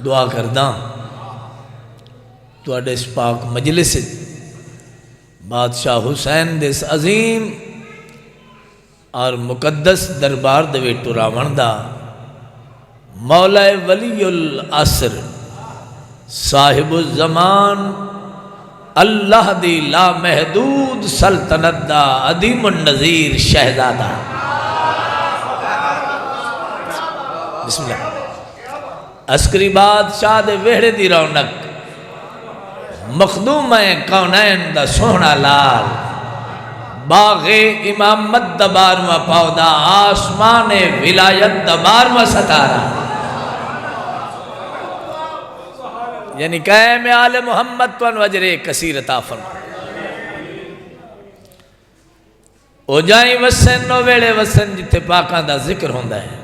दुआ करदा तुहाडे इस पाक मजलिस बादशाह हुसैन दे इस अजीम और मुकद्दस दरबार दे विच टुरावण दा मौला वलीउल असर साहिबुल ज़मान अल्लाह दी लामहदूद सल्तनत दा अदीमुन नज़ीर शहजादा बिस्मिल्लाह अस्करी बादशाह दे वेहड़े दी रौनक मखदूम कौनैन दा सोहना लाल बागे इमामत दा 12वां पौधा आसमान विलायत दा 12वां सितारा यानी कै में आले मोहम्मद तन वजरे कसीर अता फरमा ओ जाई वसन नो वेड़े वसन जिथे पाकां दा जिक्र होंदा है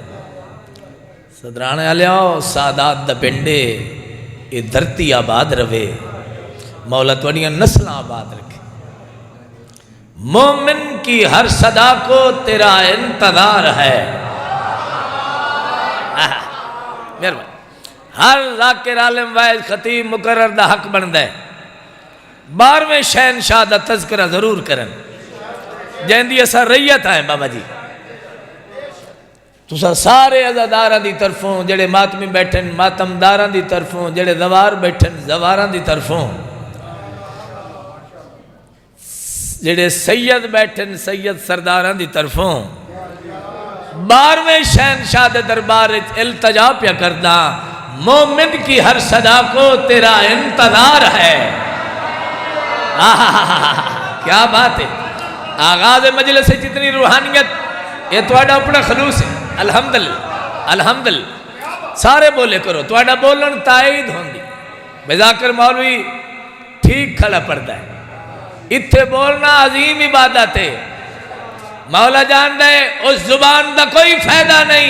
सदराने आलियाओ सादात दा पिंडे ये धरती आबाद रवे मौला तुहाडियां नस्लां आबाद रखे मोमिन की हर सदा को तेरा इंतजार है मेहरबानी हर जाकिर आलिम वाइज खतीब मुकर्रर दा हक बनदा है 12वें शहनशाह दा तज़किरा जरूर करन जैंदी असा रैयत है बाबा जी तुसा सारे अज़ादारां दी तरफों जेड़े मातमी बैठन मातमदारां दी तरफों जेड़े ज़वार बैठन ज़वारां दी तरफों जेड़े सैयद बैठन सैयद सरदारां दी तरफों 12वें शहनशाह दे दरबार इल्तजा पिया करदा मोमिन की हर सदा को तेरा इंतजार है। क्या बात है आगाज मजलिस से जितनी रूहानियत ये थोड़ा अपना खलूस है अल्हम्दुलिल्लाह अल्हम्दुलिल्लाह सारे बोले करो थोड़ा बोलन ताईद होंगी बेजाकर मौलवी ठीक खड़ा पड़ता है इत्थे बोलना अजीम इबादत है मौला जान दे उस जुबान का कोई फायदा नहीं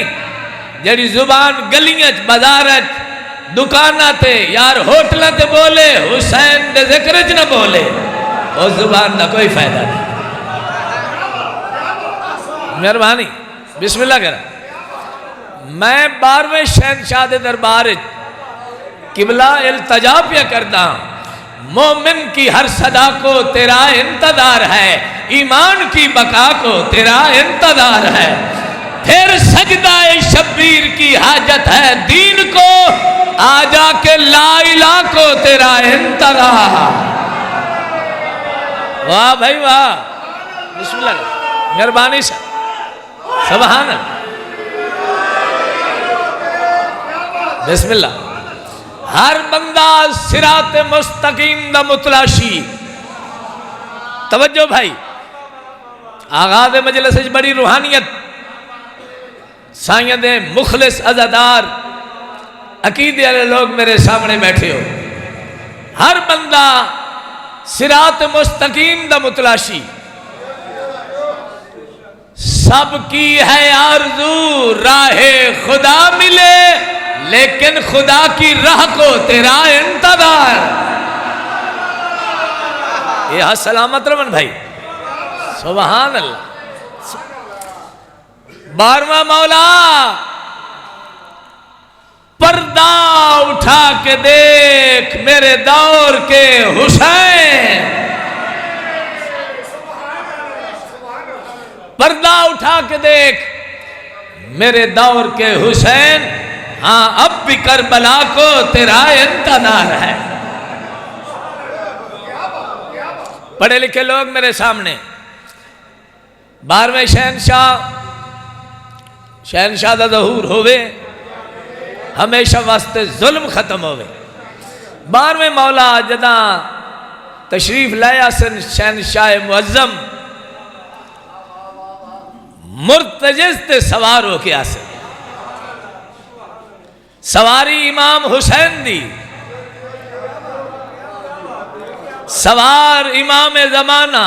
जड़ी जुबान गलियां बाजार दुकाना ते यार होटल ते बोले हुसैन दे जिक्र च न बोले उस जुबान का कोई फायदा नहीं मेहरबानी बिस्मिल्लाह कर मैं 12वें शहनशाह दे दरबार किबला इल्तजा पिया करदा मोमिन की हर सदा को तेरा इंतजार है ईमान की बका को तेरा इंतजार है फिर सजदा शब्बीर की हाजत है दीन को आजा के ला इला को तेरा इंतजार वाह भाई वाह बिस्मिल्लाह मेहरबानी से सुभान बिस्मिल्लाह हर बंदा सिरात मुस्तकीम दा मुतलाशी तवज्जो भाई आगाज मजलिस बड़ी रूहानियत साइयां दे मुखलिस अज़ादार अकीदे वाले लोग मेरे सामने बैठे हो हर बंदा सिरात मुस्तकीम दा मुतलाशी सबकी है आरज़ू राहे खुदा मिले लेकिन खुदा की राह को तेरा इंतजार ये सलामत रमन भाई सुभान अल्लाह 12वां मौला पर्दा उठा के देख मेरे दौर के हुसैन पर्दा उठा के देख मेरे दौर के हुसैन हाँ अब भी करबला को तेरा इंतजार है पढ़े लिखे लोग मेरे सामने 12वें शहनशाह दा ज़हूर होवे हमेशा वास्ते जुल्म खत्म होवे 12वें मौला जदा तशरीफ लाया सन शहनशाह मुअज़्ज़म मुर्तजिज़ ते सवार हो के आसन सवारी इमाम हुसैन दी सवार इमाम ज़माना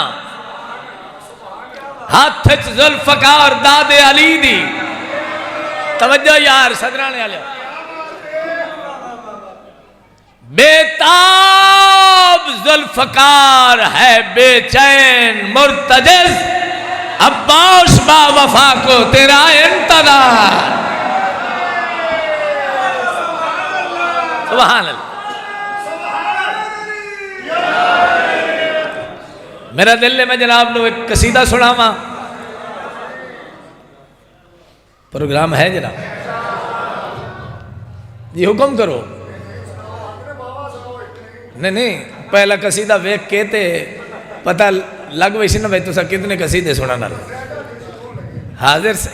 हाथ जुल्फ़कार दादे अली दी तवज्जो यार सदराने वाले बेताब जुल्फ़कार है बेचैन मुर्तजिज़ अब्बास बा वफा को तेरा इंतजार सुभान अल्लाह। मेरा दिल है मैं जनाब नो एक कसीदा सुनावा। प्रोग्राम है जनाब जी, हुक्म करो। नहीं पहला कसीदा वेख के ते पता लग वैसे ना भाई तुसा कितने कसीदे सुना ना हाजिर से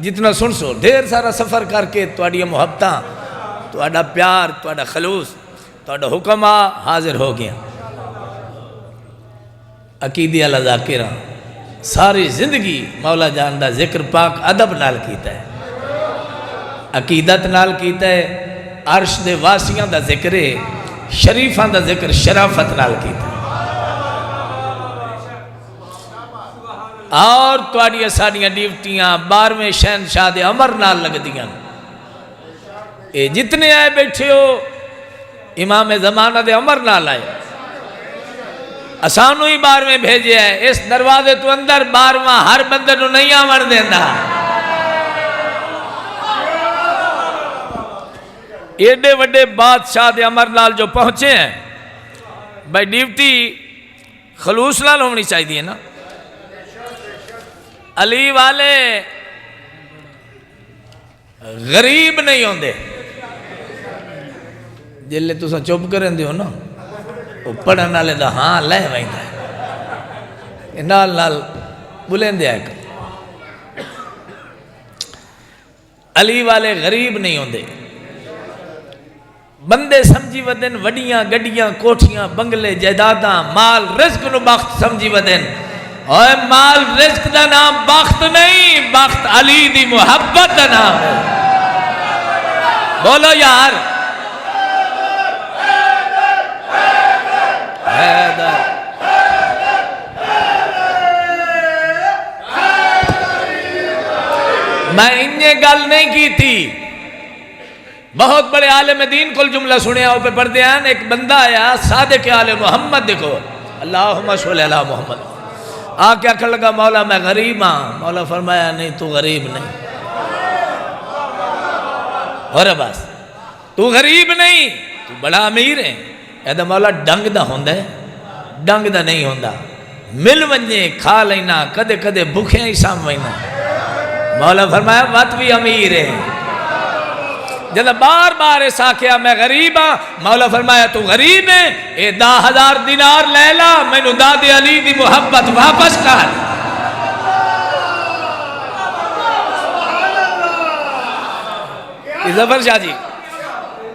जितना सुन सो ढेर सारा सफ़र करके तुहाडियां मुहब्बतां तुहाडा प्यार तुहाडा खलूस तुहाडा हुक्म आ हाजिर हो गया। अकीदी अला ज़ाकिरा सारी जिंदगी मौला जान दा जिक्र पाक अदब नाल कीता है, अकीदत नाल कीता है। अर्श दे वासियां दा जिक्र है, शरीफां दा जिक्र शराफत नाल कीता है। और तुहाडियां साडियां ड्यूटियां 12वें शहनशाह दे अमर नाल लगदियां। ये जितने आए बैठे हो इमाम ज़माना दे अमर नाल आए। असानू ही 12वें भेजे है। इस दरवाजे तो अंदर 12वां हर बंदे नूं नहीं आवन देंदा। एडे वड्डे बादशाह दे अमर नाल जो पहुंचे हैं भाई ड्यूटी खलूस नाल होनी चाहिए ना। अली वाले गरीब नहीं होंगे। जिले तुसा चुप करें हो ना वो पढ़न वाले का हाँ लह वहीदा नाल नाल बुलेंदे आए। अली वाले गरीब नहीं होंगे। बंदे समझी वदन वड्डियां गड्डियां कोठियां बंगले जायदादा माल रिज़्क नु बख्त समझी वदन। और माल रिज़्क का नाम बख्त नहीं, बख्त अली दी मुहब्बत का नाम है। बोलो यार मैं इन्हें गल नहीं की थी। बहुत बड़े आलिम दीन को जुमला सुने पे पढ़ते हैं। एक बंदा आया सादिक आले मोहम्मद देखो अल्लाहुम्मा सल्ली अला मोहम्मद आके आखन लगा मौला मैं गरीब हाँ। मौला फरमाया नहीं तू गरीब नहीं और बस तू गरीब नहीं तू बड़ा अमीर है। यदा मौला डंग दा होंदा है डंग दा नहीं होंदा। मिल वंजे खा लेना कदे कदे भूखे ही साम वहीना। मौला फरमाया मत भी अमीर है। जब बार बार ऐसा आख्या मैं गरीब हाँ मौला फरमाया तू गरीब है ये 10,000 दिनार ले ला मैनू दादे अली दी मुहब्बत वापस कर। जफर शाह जी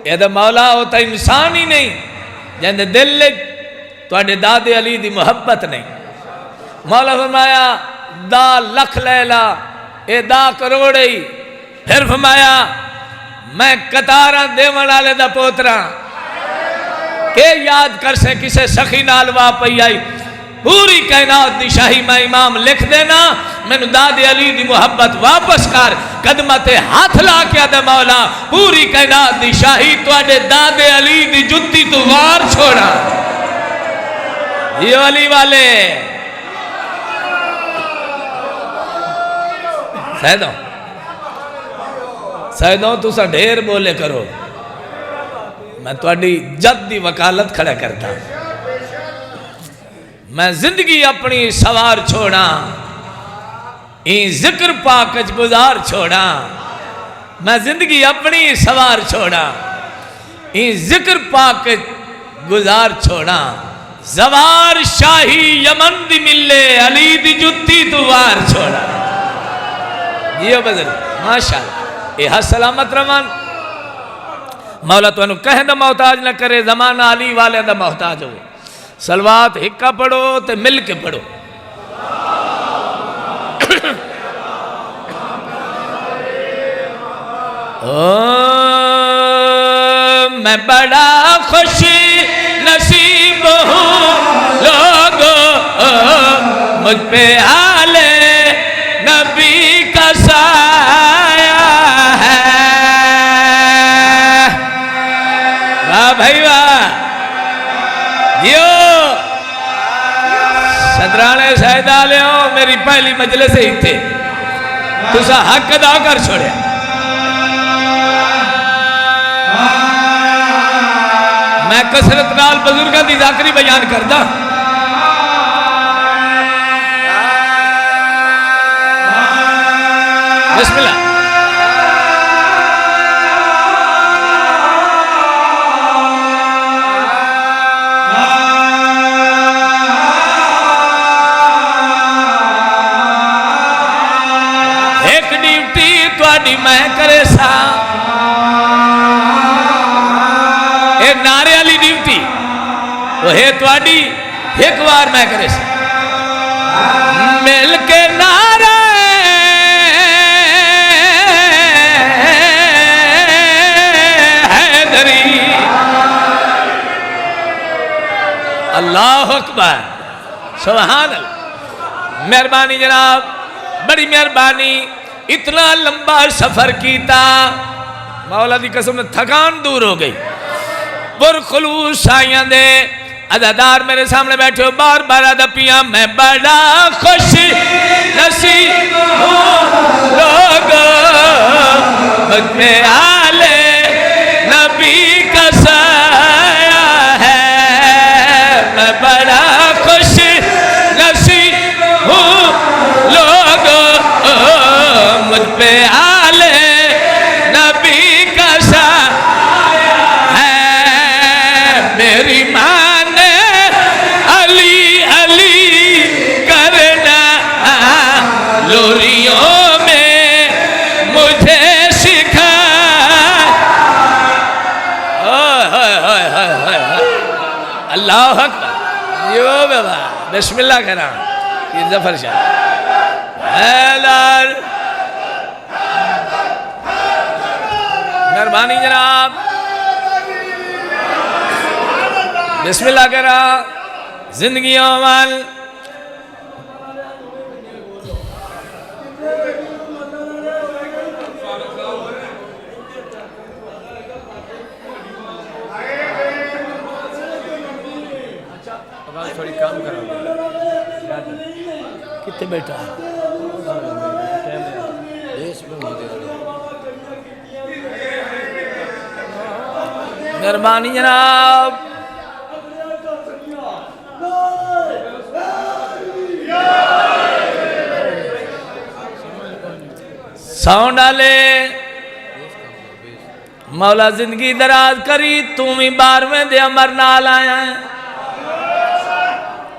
ये तो मौला वो तो इंसान ही नहीं जिंदे दिल तुहाडे दादे अली दी मुहब्बत नहीं। मौला फरमाया 10 लाख ले ला ये 10 करोड़ ही। फिर फरमाया मैं कतारा देवन वाले दा पोतरा के याद कर से किसे सखी नाल वाह पई आई। पूरी कायनात दी शाही मैं इमाम लिख देना मैनू दादे अली दी मुहब्बत वापस कर। कदमां ते हाथ ला के आदे मौला पूरी कायनात दी शाही तुहाडे दादे अली दी जुत्ती तू वार छोड़ा। ये अली वाले सैदों तुसा ढेर बोले करो मैं तुहाडी इज्जत दी वकालत खड़ा करता। मैं जिंदगी अपनी सवार छोड़ा जिक्र पाक गुजार छोड़ा। मैं जिंदगी अपनी सवार छोड़ा जिक्र पाक गुजार छोड़ा। जवार शाही यमन दी मिले अली दी जुत्ती तू वार छोड़ा। जियो बदल माशाअल्लाह ये हस सलामत रमान। मौला तुहानू कह दा मोहताज न करे जमाना अली वाले दा मोहताज हो। सलवात हिक्का पढ़ो ते मिल के पढ़ो। ओ मैं बड़ा खुश नसीब हूँ लोगों मुझ पे हाले नबी का साया है। वाह भाई वाह जियो सदराने सैदा लियो मेरी पहली मजलिस ही थे तुसा हक अदा कर छोड़े। मैं कसरत नाल बुजुर्गों की जाकरी बयान करदा। बिस्मिल्लाह। एक ड्यूटी तुहाडी मैं करे सा, ये नारे वाली ड्यूटी वो है तुहाडी, एक बार मैं करे सा मिल के नारे हैदरी। अल्लाह अकबर, सुभान अल्लाह। मेहरबानी जनाब, बड़ी मेहरबानी। इतना लंबा सफर किया, मौला दी कसम थकान दूर हो गई। पुरखलूस साइयां दे अदादार मेरे सामने बैठे हो, बार बार अदा पिया। मैं बड़ा खुश नसीब हूँ लोग में आले नबी का साया है। मैं बड़ा खुश नसीब हूँ लोग मुझ पे आले नबी का साया है। मेरी माँ ने अली अली करना लोरियों में मुझे सिखा। अल्लाह अकबर। यो बाबा बिस्मिल्लाह करा जफर शाह। मेहरबानी जनाब, बिस्मिल्लाह करा। जिंदगी अमल थोड़ी काम करो। कितने बैठा मेहरबानी जनाब। साउंड डाले। मौला जिंदगी दराज करी, तू भी 12वें दे अमर नाल आया है।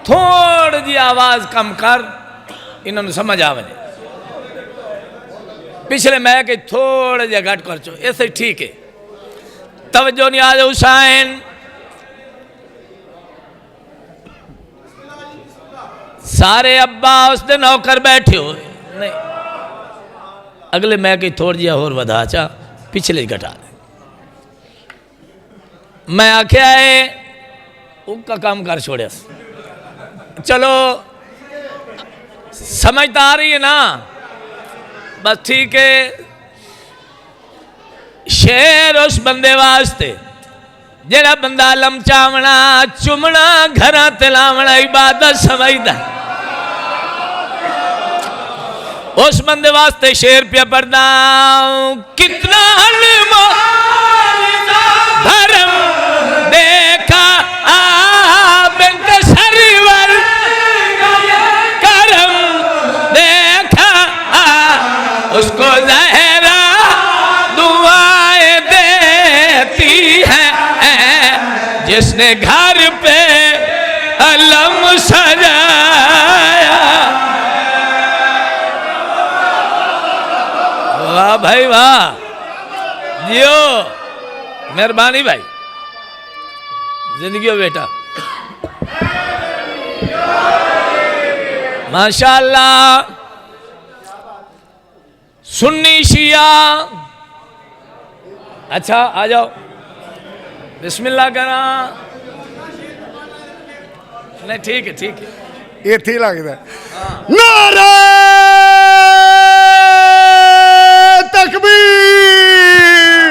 थोड़ी जी आवाज कम कर, इन्होंने समझ आ वजे। पिछले मैं के थोड़े जे घट कर चो, ऐसे ठीक है। तवज्जो नहीं आज हुसैन। सारे अब्बा उसके नौकर बैठे हो नहीं, अगले मैं के थोड़ी जी होर वधा चा, पिछले घटा दे। मैं आख्या है उनका काम कर छोड़े। चलो समझता आ रही है ना, बस ठीक है। शेर उस बंदे वास्ते जेड़ा बंदा लमचावना चुमना घर तिलावना इबादत समझदा, उस बंदे वास्ते शेर पे पढ़दा। कितना धर्म देखा बिंत सरवर करम देखा, उसको जहरा दुआएं देती है जिसने घर पे अलम सजाया। वाह भाई वाह, जियो मेहरबानी भाई, जिंदगी हो बेटा, माशाअल्लाह। सुन्नी शिया, अच्छा आ जाओ, बिस्मिल्लाह करा। नहीं ठीक है ठीक है, ये थी लगता नारा तकबीर।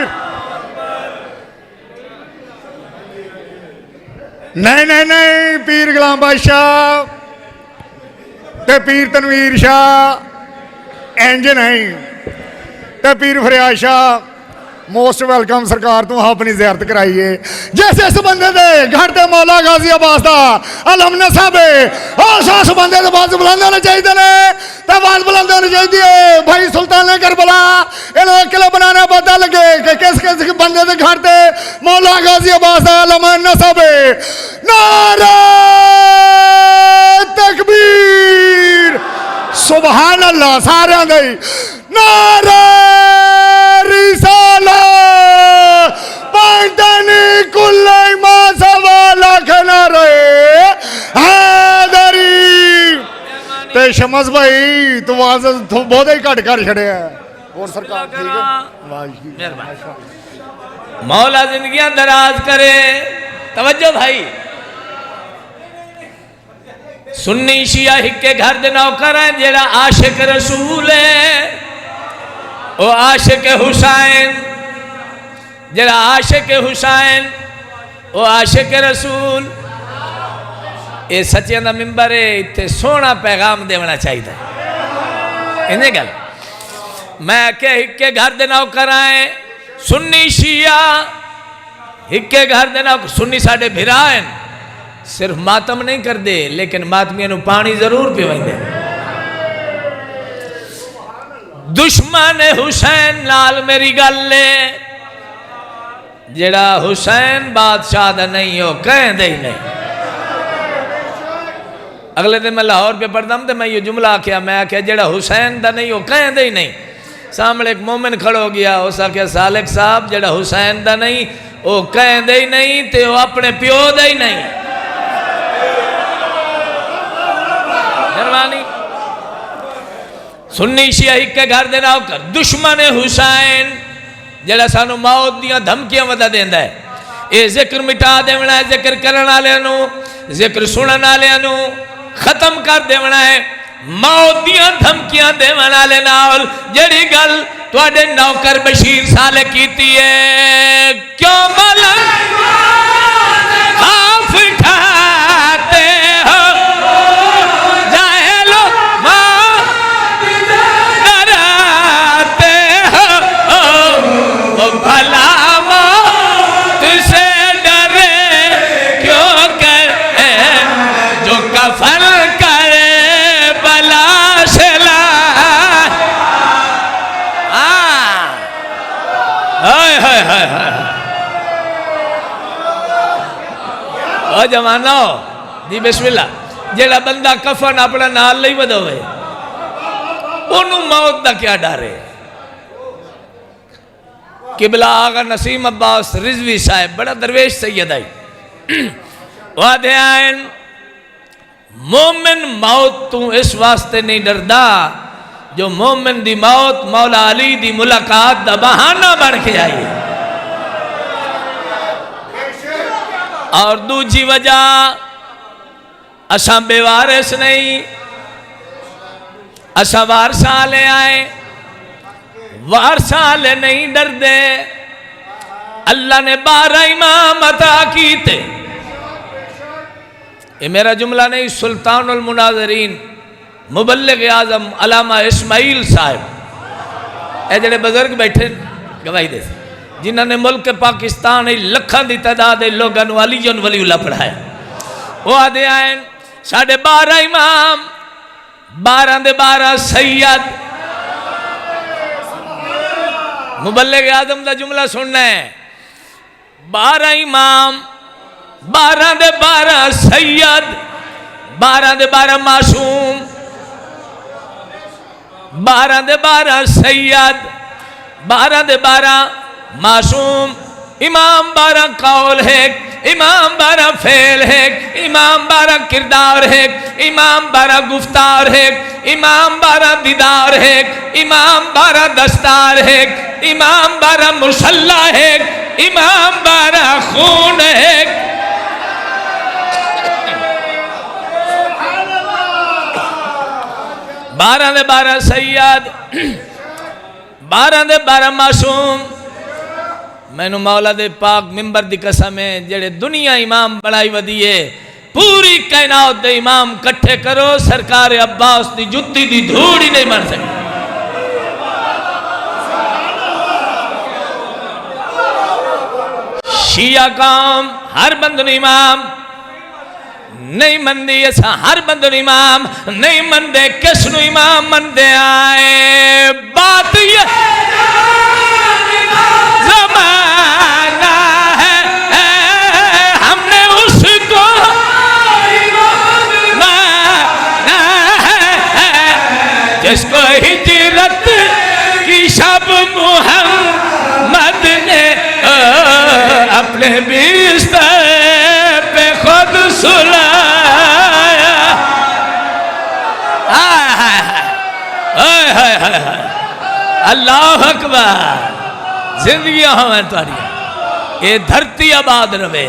नहीं नहीं नहीं, पीर गुलाम बादशाह ते पीर तनवीर शाह इंज नहीं, ते पीर फरियाद शाह मोस्ट वेलकम सरकार तू अपनी जियारत कराइए। जैसे इस बंदे दे घर दे मौला गाजी अब्बास दा अलम ने साहबे उस बंदे दे बाज बुलंद होने चाहिए ने ते बाज बुलंद होने चाहिए। भाई सुल्तान करबला इन्होंने किला बनाना पता लगे कि किस किस बंदे दे घर दे मौला गाजी अब्बास दा अलम ने साहबे नारा तकबीर सुभान अल्लाह सारे दे नारा रिसाला पंडनी कुल्ले मासवा लखना रहे हैदरी ते शमस भाई तू आवाज तू बहुत ही घट कर छड़े है और सरकार ठीक है मेहरबानी मौला जिंदगियां दराज करे। तवज्जो भाई सुन्नी शिया हिक्के घर दे नौकर है जेड़ा आशिक रसूल है ओ आशिक हुसैन जरा आशिक हुसैन ओ आशिक रसूल ये सच्चियां दा मिंबर है इत्थे सोहना पैगाम देना चाहिए इन्हें गल मैं के हिक्के घर दे नौकर आए सुन्नी शिया हिक्के घर दे नौकर सुन्नी साडे भिरा हैं सिर्फ मातम नहीं कर दे लेकिन मातमियां नू पानी जरूर पिवाइंदे। दुश्मन हुसैन नाल मेरी गल है जेड़ा हुसैन बादशाह दा नहीं हो कहंदे ही नहीं। अगले दिन मैं लाहौर पे पढ़दम तो मैं ये जुमला आख्या मैं आख्या जेड़ा हुसैन दा नहीं हो कहंदे ही नहीं। सामने एक मोमिन खड़ो गया उस आख्या सालिक साहब जेड़ा हुसैन दा नहीं वो कहंदे ही नहीं ते वो अपने प्यो दा ही नहीं। मेहरबानी सुन्नी शिया के घर दे नौकर दुश्मन हुसैन जेड़ा सानू मौत दियां धमकियां वधा देंदा है ये जिक्र मिटा देवना है जिक्र करने वाले जिक्र सुनने वाले खत्म कर देवना है मौत दियां धमकियां देवन वाले नाल जेड़ी गल तुहाडे नौकर बशीर साले कीती है क्यों मलक खाफ खाते हो जाहलो डराते हो भला तुझसे डरे क्यों कर जो कफन करे बला से ला हाय हाय हाय हाय ओ जमानो जी बिस्मिल्लाह जेड़ा बंदा कफन अपना नाल नहीं वधोवे ओनू मौत दा क्या डर है। किबला आगा नसीम अब्बास रिजवी साहब बड़ा दरवेश सैयद आई वादे आयन मोमिन मौत तू इस वास्ते नहीं डरदा जो मोमिन दी मौत मौला अली दी मुलाकात दा बहाना बन के आई और दूजी वजह असा बेवारिस नहीं असा वारसा ले आए वारसा ले नहीं डरदे अल्लाह ने 12 इमाम अता कीते। ये मेरा जुमला नहीं सुल्तानुल मुनाज़रीन मुबल्लिग आज़म अल्लामा इस्माइल साहब ए जेड़े बुजुर्ग बैठे गवाही दे जिन्होंने मुल्क पाकिस्तान लखों की तादाद लोगों अलीजुन वलीउल्लाह पढ़ाया वो आदे आए साढ़े 12 इमाम 12 दे 12 सैयद मुबल्लिग आज़म का जुमला सुनना है 12 इमाम 12 दे 12 सैयद 12 दे 12 मासूम 12 दे 12 सैयद 12 दे 12 मासूम इमाम 12 कौल है इमाम 12 फेल है इमाम 12 किरदार है इमाम 12 गुफ्तार है इमाम 12 दीदार है इमाम 12 दस्तार है इमाम 12 मुसल्ला है इमाम 12 खून है। 12 दे 12 सैयद 12 दे 12 मासूम मैनू मौला दे पाक मिंबर दी कसम है जेड़े दुनिया इमाम बनाई वधी है पूरी कायनात दे इमाम कट्ठे करो सरकार अब्बास दी जुत्ती दी धूड़ ही नहीं बन सकती। शिया कौम हर बंद इमाम नहीं मनदी, असा हर बंद इमाम नहीं मनदे, किसनु इमाम मनदे आए। बात ये जमाना है हमने उसको माना है, जिसको हिजरत की शब मुहम्मद ने अपने बिस्तर पे खुद सुलाया। अल्लाह अकबर। जिंदगी हमें तारी ये धरती आबाद रवे,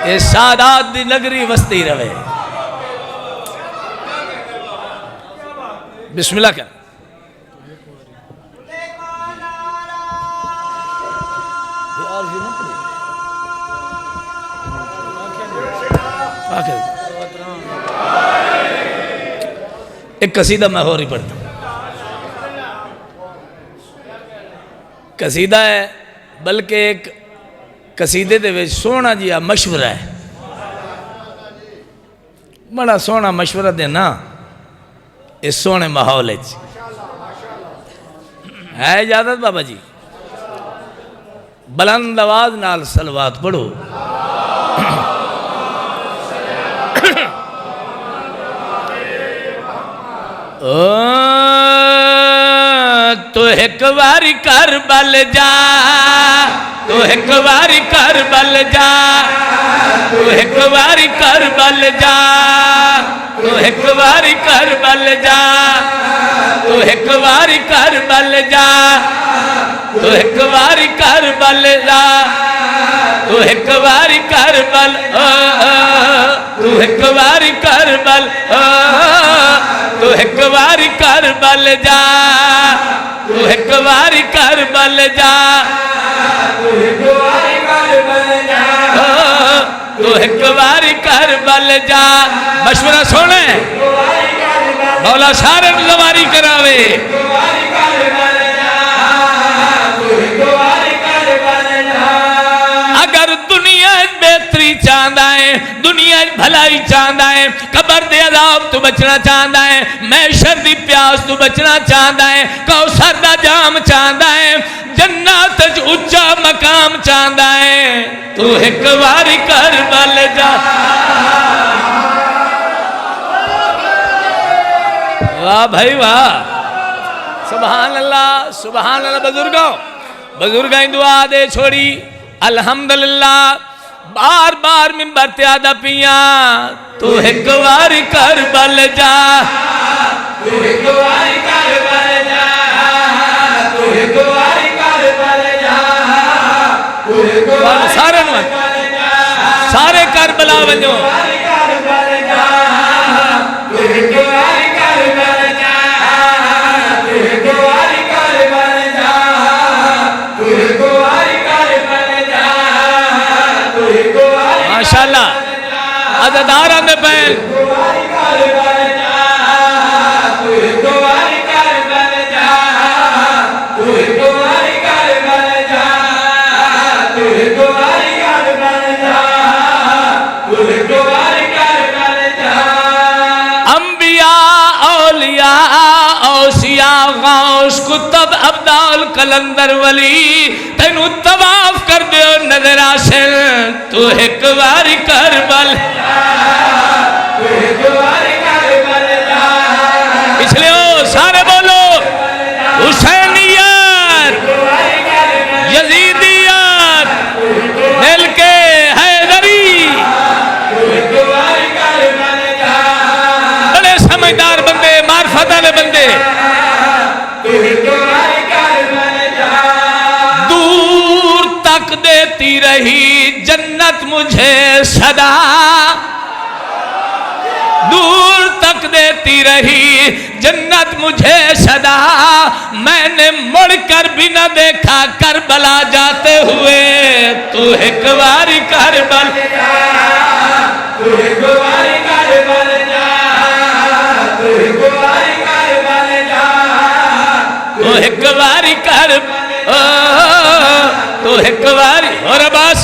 ये सादात दी नगरी वसती रवे। बिस्मिल्लाह कर। एक कसीदा मैं और ही पढ़ता। कसीदा है, बल्कि एक कसीदे दे विच सोहना जिहा मशवरा है, बड़ा सोहना मशवरा देना इस सोहने माहौल है। इजाजत बाबा जी, बुलंद आवाज नाल सलवात पढ़ो। तो एक बारी करबल जा, तो एक बारी करबल जा, तो एक बारी करबल जा, तो एक बारी करबल जा, तो एक बारी करबल जा, तो एक बारी करबल जा, तो एक बारी करबल, तो एक बारी करबल, तो एक बारी करबल जा, तो एक बारी करबल जा, तो एक बारी करबल जा, तो एक बारी करबल जा। मशवरा सुने, मौला सारे नवारी करावे। अगर दुनिया बेहतरी चाहता है, दुनिया भलाई चाहता है, कबर दे अजाब तू बचना चाहता है, मैशर दी प्यास तू बचना चाहता है, कौसर दा जाम चाहता है, जन्नत च उच्चा मकाम चाहता है, तू एक बारी करबल जा। वाह भाई वाह, सुभान अल्लाह सुभान अल्लाह। बुजुर्गों दुआ दे छोड़ी अल्हम्दुलिल्लाह। बार बार मिंबर ते आदा पिया, तू एक बारी करबल जा, तू एक बारी करबल जा, तू एक बारी करबल जा, तू एक बारी सारे सारे करबला वञो। माशाअल्लाह अज़ादार आंदे पे। अंबिया औलिया औसिया गौस कुतुब अब्दाल कलंदर वली तेनू तवाफ कर दो नजर आसिल, तू एक बारी करबल, पिछले हो सारे बोलो हुसैनियत यजीदियत मिल के हैदरी। बड़े समझदार बंदे, मार्फत वाले बंदे, दूर तक देती रही जन्नत मुझे सदा, दूर तक देती रही जन्नत मुझे सदा, मैंने मुड़कर भी न देखा करबला जाते हुए, तू एक बारी करबल, तू एक बारी करबल जा, तू एक बारी करबल जा, तू एक बारी कर, तू एक बारी। और बस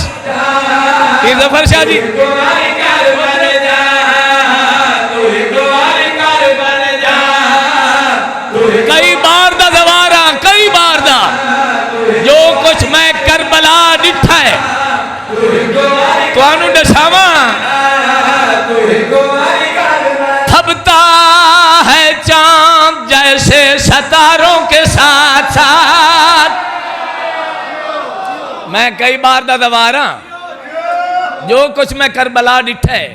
की जफर शाह जी कई बार दा दवारा कई बार दा जो कुछ मैं करबला डिठा है तुहानू दसावा थबता है चांद जैसे सितारों के साथ साथ मैं कई बार दा दवारा जो कुछ मैं करबला डिठा है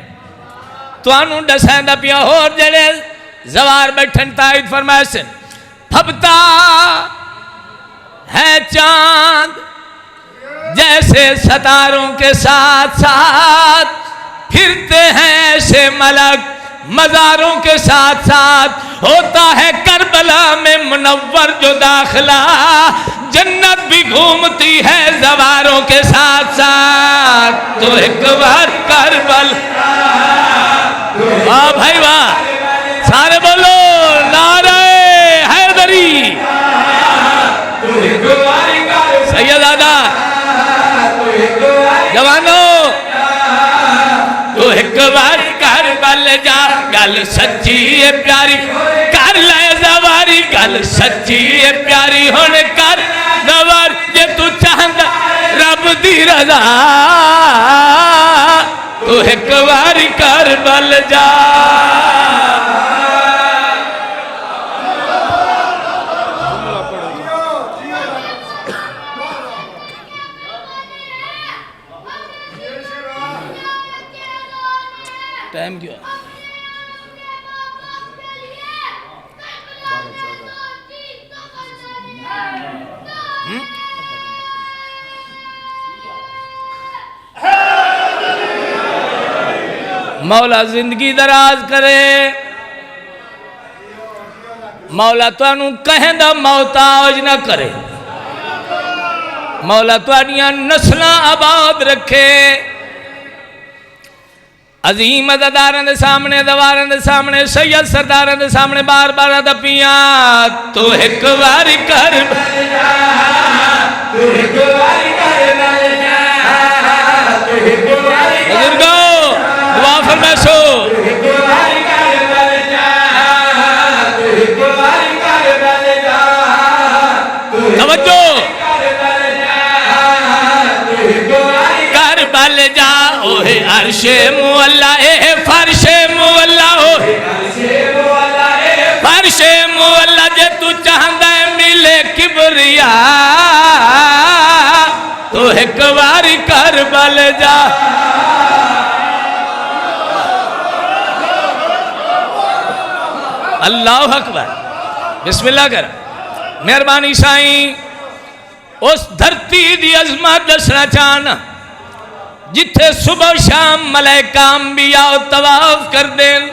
तुहानू दसांदा पिया होर जेड़े जवार बैठन ताईद फरमाए फबता है चांद जैसे सितारों के साथ साथ फिरते हैं ऐसे मलक मज़ारों के साथ साथ होता है करबला में मुनव्वर जो दाखिला जन्नत भी घूमती है जवारों के साथ साथ तो एक बार करबल वाह भाई वाह सारे बोलो नारे हैदरी सैयदादा जवानों तो एक बार करबल जा गल सच्ची है प्यारी कर ले जवारी गल सच्ची है प्यारी हुण कर दवर जे तू चाहंदा रब दी रजा तो एक बार करबल जा टाइम क्यों मौला जिंदगी दराज करे मौला तुहानू कहें दा मोहताज ना करे मौला तुहाडियां नस्लां आबाद रखे अजीम अदादारां दे सामने दवारां दे सामने सैयद सरदारां दे सामने बार बार दपियां तो एक बारी कर बुजुर्गो दुआ फरमाइशो तवज्जो करबल जा ओहे अर्शे मुअल्ला ए फर्शे मुअल्ला ओहे फर्शे मुअल्ला जे तू चाहंदा है मिले किबरिया तो एक बारी करबल जा अल्लाह अकबर बिस्मिल्लाह कर मेहरबानी साईं उस धरती दी अजमत दसना चाहना जिथे सुबह शाम मलाइका अंबिया तवाफ कर देन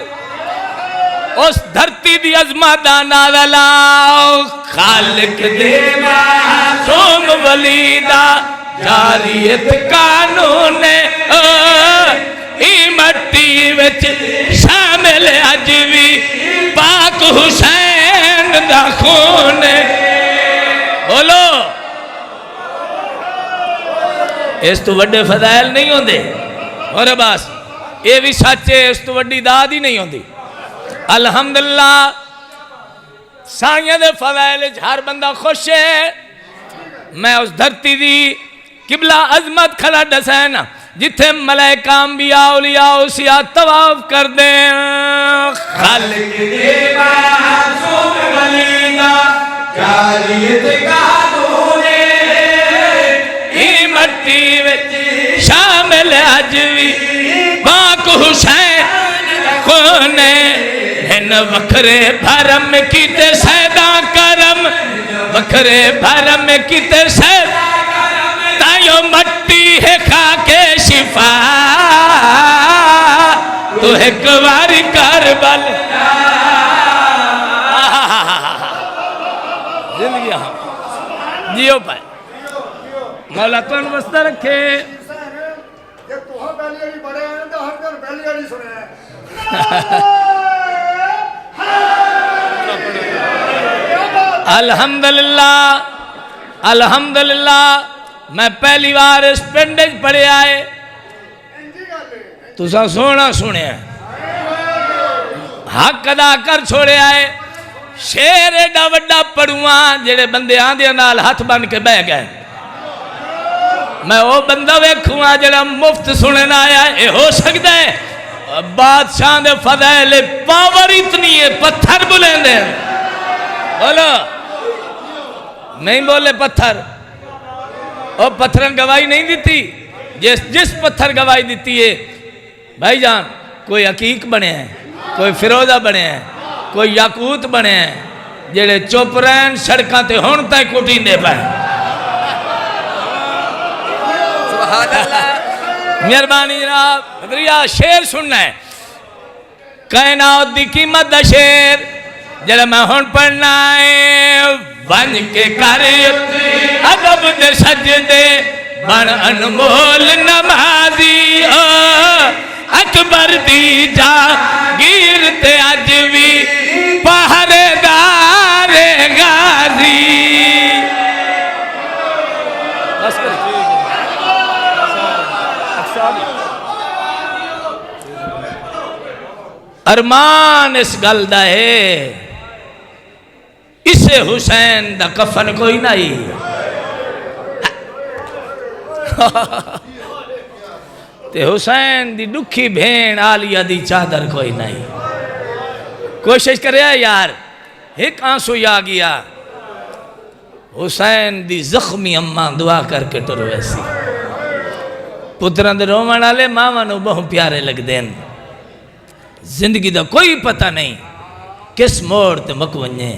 उस धरती दी अजमत दा नाज़ा लाओ खालिक दे मासूम वलीदा जारियत कानून ई मट्टी विच शामिल अज भी पाक हुसैन दा खून बोलो इस तो वड्डे फज़ाइल नहीं होंदे और बस ये भी सच है इस तो वड्डी दाद ही नहीं होंदी अल्हम्दुलिल्लाह साइयां दे फज़ाइल हर बंदा खुश है मैं उस धरती दी किबला अजमत खड़ा दसैना जिथे मलाइका अंबिया औलिया उसिया तवाफ कर दे खालिक दे मासूम वलीदा जारियत कानून ई मट्टी विच शामिल अज भी पाक हुसैन खूने इन वखरे भरम कीते सैदा करम वखरे भरम कीते सैदा तायो मट्टी है खाके शिफा तो एक बारी करबल जिंदगी जियो पाए मौला तुम वस्ता रखे अल्हम्दुलिल्लाह अल्हम्दुलिल्लाह मैं पहली बार इस पिंड पढ़े आए तुसा सोना सुनिया हक अदा कर छोड़िया है। शेर एडा वड्डा पड़ुआ जेड़े बंदे आंदे नाल हथ बन के बह गए। मैं वो बंदा वेखूंगा जरा मुफ्त सुनने आया। ये हो सकता है बादशाह दे फज़ैल पावर इतनी है पत्थर बुलेंदे। बोलो नहीं बोले पत्थर। और पत्थर गवाही नहीं देती। जिस पत्थर गवाही देती है भाईजान, कोई हकीक बने हैं, कोई फिरोजा बने हैं, कोई याकूत बने हैं जेड़े चुप रहन सड़कों ते हुण तक कुटींदे पे। मेहरबानी जनाब बदरिया शेर सुनना है। कायनात दी कीमत दा शेर जरा मैं हुण पढ़ना है। बन के कर अदब दे सजदे बन अनमोल नमाजी। अकबर दी जागीर ते अज भी पहरेदार गाजी। अरमान इस गल दा है इसे हुसैन दा कफन कोई नहीं। ते हुसैन दी दुखी भेण आलिया दी चादर कोई नहीं। कोशिश करे यार, एक आंसू आ गया। हुसैन दी जख्मी अम्मा दुआ करके टुर वैसी। पुत्रां दे रोवण वाले मावां नूं बहुत प्यारे लगदे हैं। जिंदगी दा कोई पता नहीं किस मोड़ ते मुक वञे।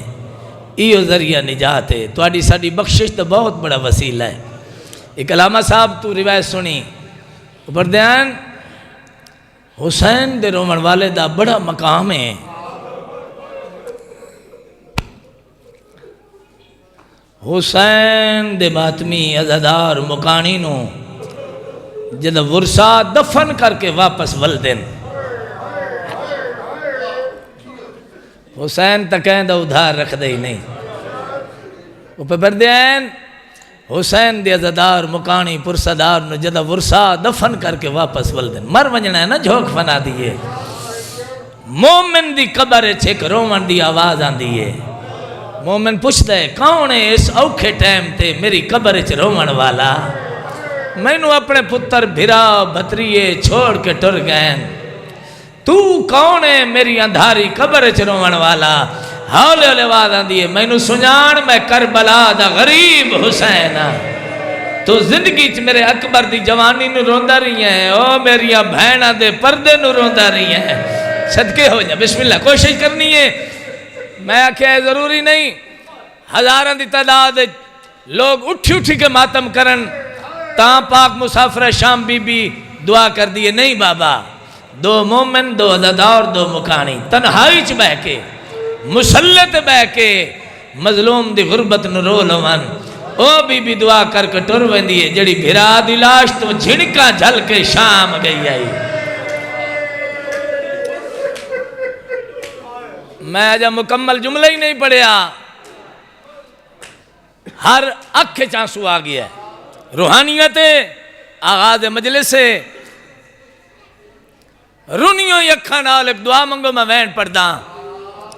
इहो जरिया निजात है। तुहाडी साडी बख्शिश तो बहुत बड़ा वसीला है। एक अलामा साहब तू रिवायत सुनी बरदयान हुसैन दे रोवण वाले दा बड़ा मकाम है। हुसैन दे मातमी अज़ादार मुकानी नूं जद वुरसा दफन करके वापस वल देन। हुसैन तो कहता उधार रखते ही नहीं। वो बरदयान हुसैन दे अज़ादार मुकानी पुरसदार न जदा वुरसा दफन करके वापस वल देन। मर वजना है ना झोंक फना दिए। मोमिन दी कबर छेक रोवन दी आवाज आंदी है। मोमिन पूछता है कौन है इस औखे टाइम ते मेरी कबर च रोवन वाला। मैनू अपने पुत्र भिरा भतरीए छोड़ के टुर गए। तू कौन है मेरी अंधारी कबर च रोवन वाला। हौले हौले आवाज आंदी है मैनू सुजान मैं करबला दा गरीब हुसैन। तू जिंदगी च मेरे अकबर दी जवानी नू रोंदा रही है। ओ मेरिया भैणा दे पर्दे नू रोंदा रही है। सदके हो जा बिस्मिल्लाह कोशिश करनी है। मैं आख्या जरूरी नहीं हजारों की तादाद लोग उठी उठी के मातम करन ता पाक मुसाफिर शाम बीबी दुआ कर दिए। नहीं बाबा, दो मोमिन दो अज़ादार दो मुकानी तन्हाई च बह के मुसल्ले ते बह के मजलूम दी गुरबत नू रो लवन। ओ बीबी दुआ करके टुर वेंदी है जड़ी भिरा दी लाश तो झिड़का झल के शाम गई आई। मैं अजा मुकम्मल जुमला ही नहीं पढ़िया। हर अख च आंसू आ गया। रूहानियत आगाज मजलिस से रुनियो अखा नाल एक दुआ मंगो। मैं वैन पढ़दा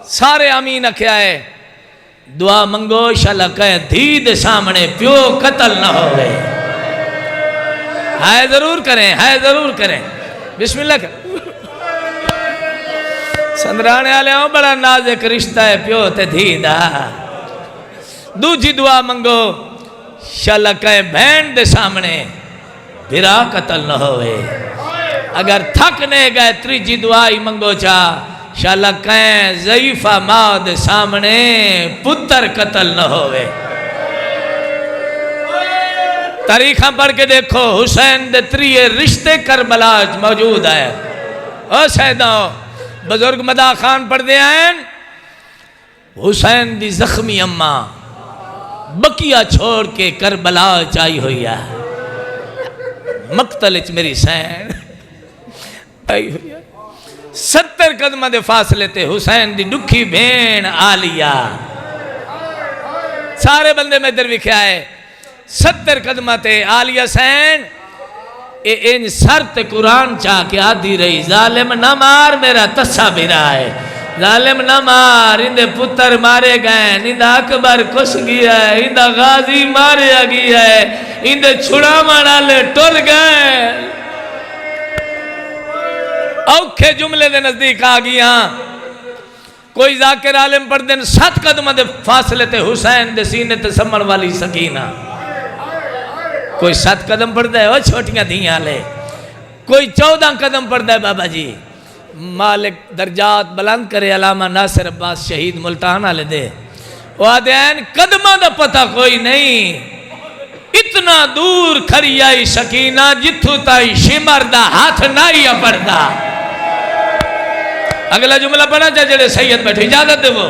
सारे आमीन आख्या है। दुआ मंगो शाला कह धी दे सामने प्यो कतल न होवे। है जरूर करें, है जरूर करें। बिस्मिल्लाह कर। संदराने वाले बड़ा नाजुक रिश्ता है प्यो ते धी दा। दूजी दुआ मंगो शाला कह बहन दे सामने भिरा कतल न होवे। अगर थक ने गए त्रीजी दुआ ही मंगो चा शाला कह ज़ईफा मां दे सामने पुत्र कतल न होवे। तारीखा पढ़ के देखो हुसैन दे त्रिये रिश्ते करबला मौजूद है। ओ सैदा बुजुर्ग मदा खान पढ़ते हैं हुसैन दी जख्मी अम्मा बकिया छोड़ के करबला आई हुई है। मकतल च मेरी सैन आई हुई है। 70 कदम दे फासले ते हुसैन दी दुखी भेण आलिया। सारे बंदे में इधर विख्या है 70 कदम ते आलिया सैन इन शर्त कुरान चा के आदि रही जालिम ना मार मेरा तस्सा भी रहा है जालिम ना मार इंदे पुत्र मारे गए इंदा अकबर खुश गया है इंदा गाजी मारे गया है इंदे छुड़ावन वाले टुर गए औखे जुमले दे नजदीक आ गया कोई जाकिर आलिम पढ़ देन 7 कदम दे फासले ते हुसैन दे सीने ते समण वाली सकीना कोई 7 कदम पढ़ता है वो छोटियां धियां ले कोई 14 कदम पढ़ता है बाबा जी मालिक दर्जात बुलंद करे अलामा नासिर अब्बास शहीद मुल्तान वाले दे वो आदे कदमां दा पता कोई नहीं इतना दूर खरी आई सकीना जिथू ताई शिमर दा हाथ नहीं अपड़दा अगला जुमला पढ़ा जा जेड़े सैयद बैठे इजाजत दे वो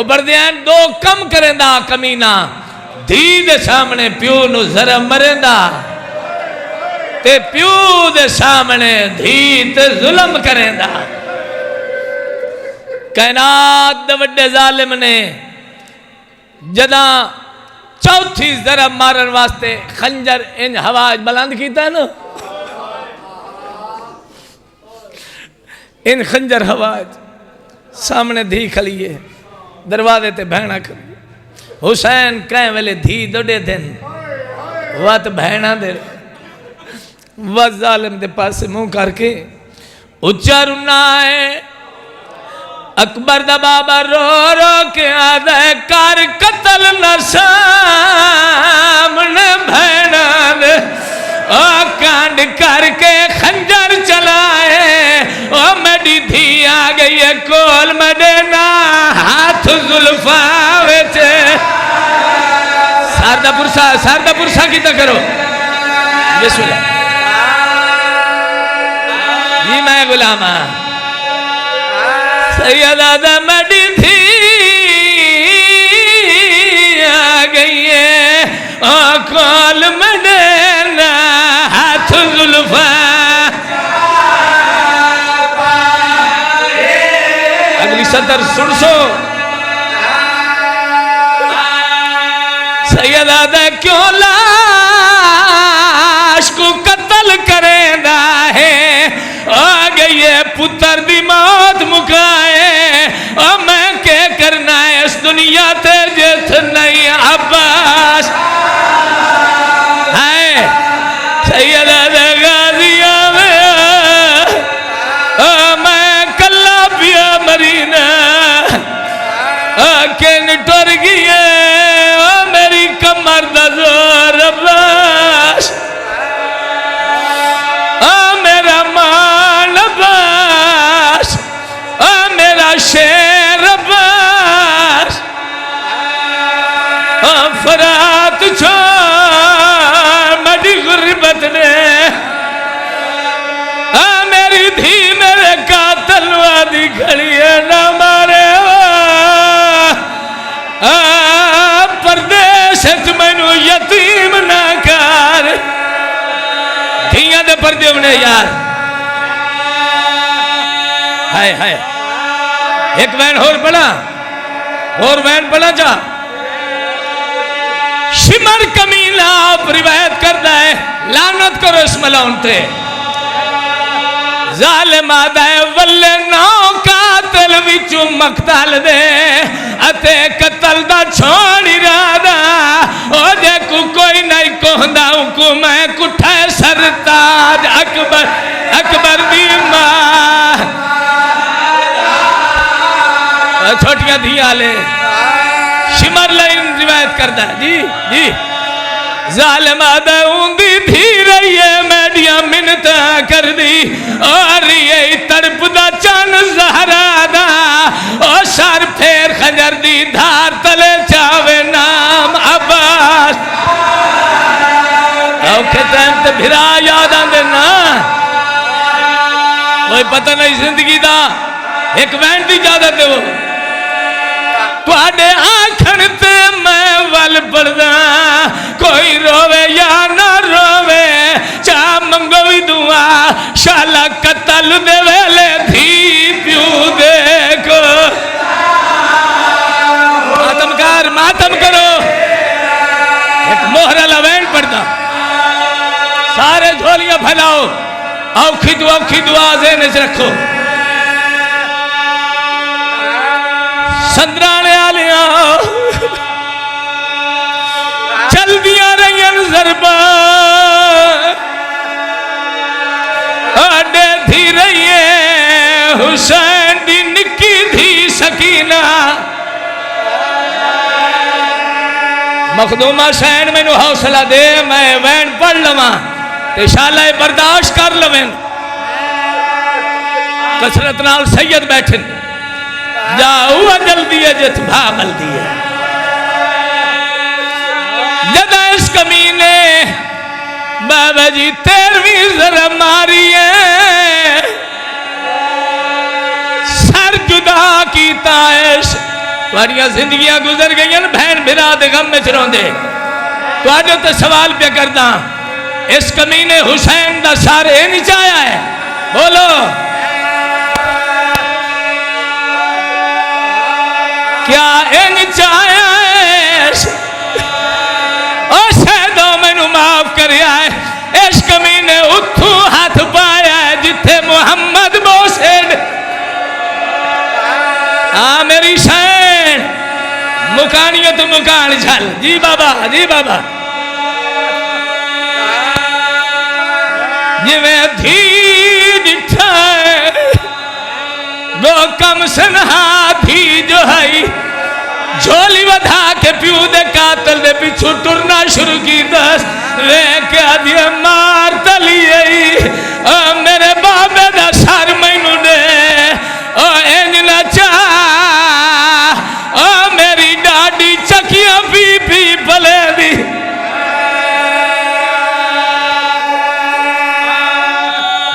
बढ़दे दो कम करेंदा कमीना धी दे सामने प्यो नु जरा मरेंदा ते प्यो दे सामने धी ते जुल्म करेंदा कायनात दे वड्डे जालिम ने जदा चौथी जरा मारन वास्ते खंजर इन हवाज बुलंद कीता ना इन खंजर हवाज सामने धी खलिए दरवाजे ते बहना खली हुसैन कह वेले धी दोडे दिन वत बहना दे वत जालिम दे पास मुंह करके उच्चा रुना है अकबर दा बाबा रो रो के आदा कर कतल न सामने बहना दे ओ कांड करके खंजर चलाए ओ मेरी धी आ गई है कोल मदेना हाथ जुल्फा वेचे शारदा पुरसा की करो बिस्मिल्लाह जी मैं गुलामा सैयदा मेरी धी आ गई है ओ कोल मदेना हाथ जुल्फा अगली सदर सुन सो सैयदा क्यों लाश को कत्ल करेंदा है आ गई है पुत्र दी मौत मुकाए और मैं क्या करना है इस दुनिया ते जिथ नहीं अब्बास है सैयदा गाजिया में मैं कल्ला पिया मरीना के टुर गई मेरी कमर दा जोर अब्बास मेरा मान अब्बास मेरा शेर अब्बास फरात छोड़ मडी गुर्बत ने मेरी धी मेरे कातल वादी खड़ी है ना मारे परदेश मैनू यतीम ना कर धियां दे पर्दे होने यार हाय हाय एक वैन होर पढ़ा जा शिमर कमीना रिवायत करता है लानत करो इस मलाउन ते जालिम आदा वल्ले नौ कातल विचों मकतल दे अते कतल दा छोड़ इरादा ओ जे कोई नहीं कहंदा को मैं कुठा सरताज अकबर दी मां छोटियां धियां ले शिमर लाइन रिवायत करदा जी जी जालिम आदा उंदी धी रही है मेडिया मिन्नता कर दी और ये तड़प दा चन जहरा दा ओ सर फेर खंजर दी धार तले चावे नाम अब्बास औखे टाइम ते भिरा याद आंदे ना कोई पता नहीं जिंदगी दा एक वैन दी इजाजत देवो तुहाडे आखण ते मैं वल पड़दा कोई रोवे या ना रोवे चा मंगो भी दुआ शाला कतल दे वेले धी प्यू देखो मातम करो एक मोहरा लवैन पड़दा सारे झोल तालियां फैलाओ, औखी दुआ ज़हन च रखो। संदराने आलिया चल दिया रही ज़रबा आडे थी रही है हुसैन दी निक्की थी सकीना। मखदूमा सैन मैनू हौसला दे, मैं वैन पढ़ लवा ते शाला बर्दाश्त कर लवें। कसरत नाल सैयद बैठे जाओ जल्दी है जित भा मलदी है। जदा इस कमीने बाबा जी 13वीं जरा मारी है, सर जुदा कीता ऐश तुहाडियां जिंदगियां गुजर गई भैन बिरा दे गम में रोंदे। तुहाडे ते सवाल पे करदा, इस कमीने हुसैन दा सर ए नहीं चाया है? बोलो क्या इन चाया है? ओ शहदो मैनू माफ करिया है, इस कमीने उथू हाथ पाया है जिथे मुहम्मद मोहसिन। हाँ मेरी शैन मुकानियो तो मुकान छल। जी बाबा, जी बाबा। जिवें धी दिठा गो कम सनहा थी जो है, झोली वधा के प्यू दे कातल दे पिछू टुरना शुरू की दस वे क्या दिए मार तली मेरे बाबे दा सर मैनू दे ओ इंज ना चाह ओ मेरी डाडी चकियां पी भले दी।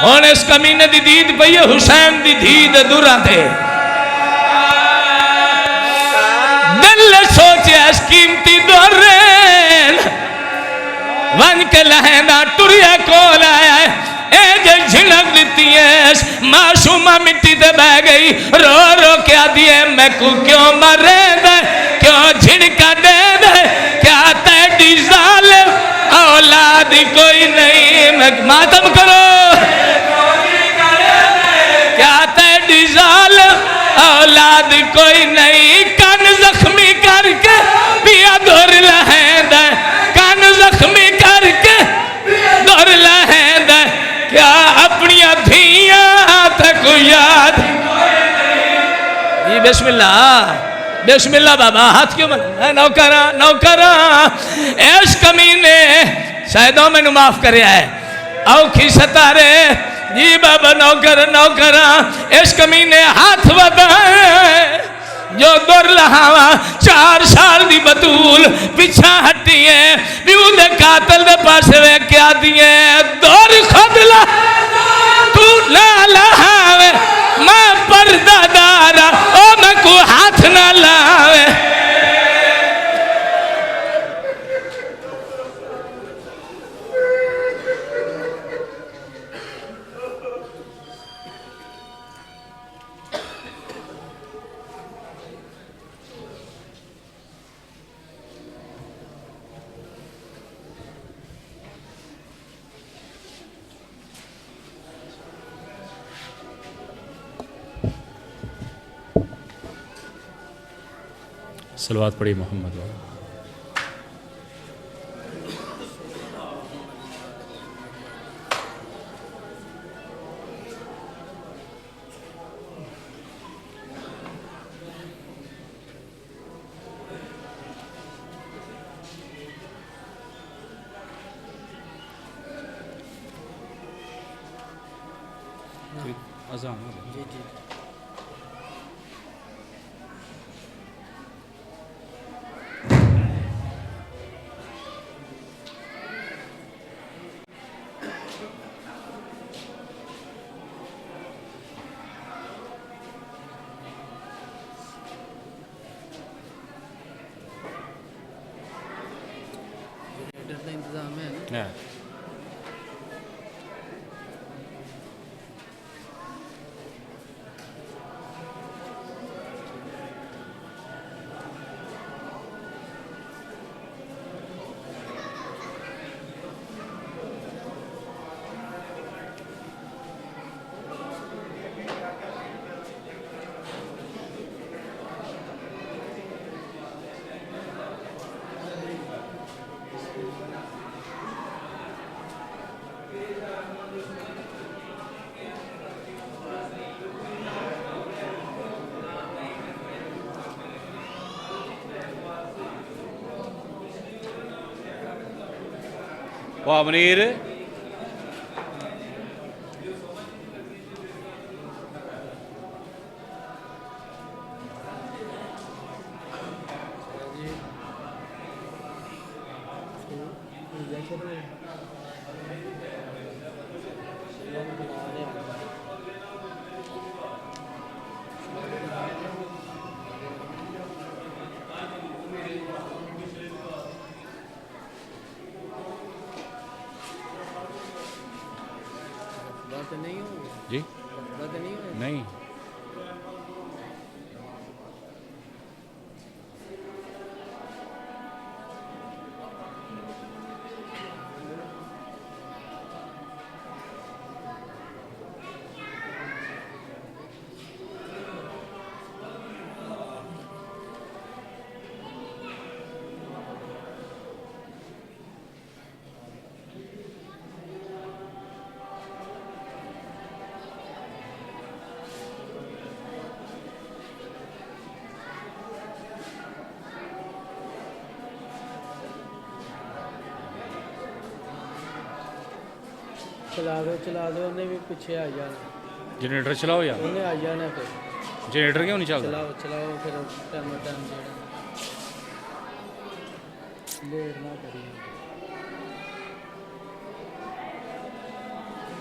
हुण इस कमीने दी दीद पई है हुसैन दी दीद दूरा थे। दिल सोचे इस कीमती दौरे वन के लहना टुरिया कोल आया है, ए जे झिड़क दी है मासूमा मिट्टी ते बह गई, रो रो क्या दिए मैं को क्यों मरे दे, क्यों झिड़का दे दे, क्या तेरी जालिम औलाद कोई नहीं। मैं मातम करो, क्या तेरी जालिम औलाद कोई नहीं। कान जख्मी करके पिया दूर लहेंद, कान जख्मी करके दूर लहेंद, क्या अपनिया धियां तक याद। जी बिस्मिल्लाह, बिस्मिल्लाह बाबा, हाथ क्यों बना? नौकरा नौकरा इस कमीने शायदों मैनू माफ करे है, औखी सतारे। जी बाबा नौकर नौकरा इस कमीने हाथ वधाए जो दुर लहावा 4 साल दी बतूल पिछा हटी है, प्यू दे कातल दे पास वे क्या दिए दुर खुद ला तू ना लहावे, मैं पर्दा दारा ओ मैं को हाथ ना लावे। सलवात पढ़ी मोहम्मद वाला। अज़ान जी जी इंतजाम है। वाह मनीर बात नहीं होगी जी बात नहीं होगी नहीं चला दो उन्हें भी पीछे आ जाना जनरेटर चलाओ यार उन्हें आ जाना फिर जनरेटर क्यों नहीं चलता चलाओ फिर टाइम जेड़ा लेट ना करिए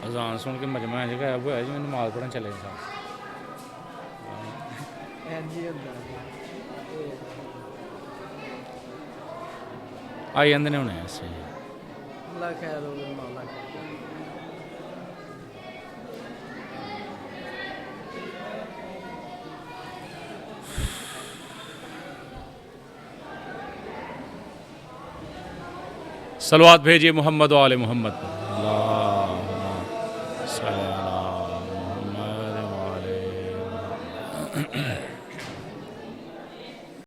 अजान सुन के मजमा इंज गायब होया जिवें नमाज पढ़न चले इंसान एनजी होंदा आई जांदे ने हुणे ऐसे अल्लाह खैर हो मौला सलवात भेजिए मोहम्मद वाले मोहम्मद पर। अल्लाहुम्मा सल्ली अला मुहम्मद वाले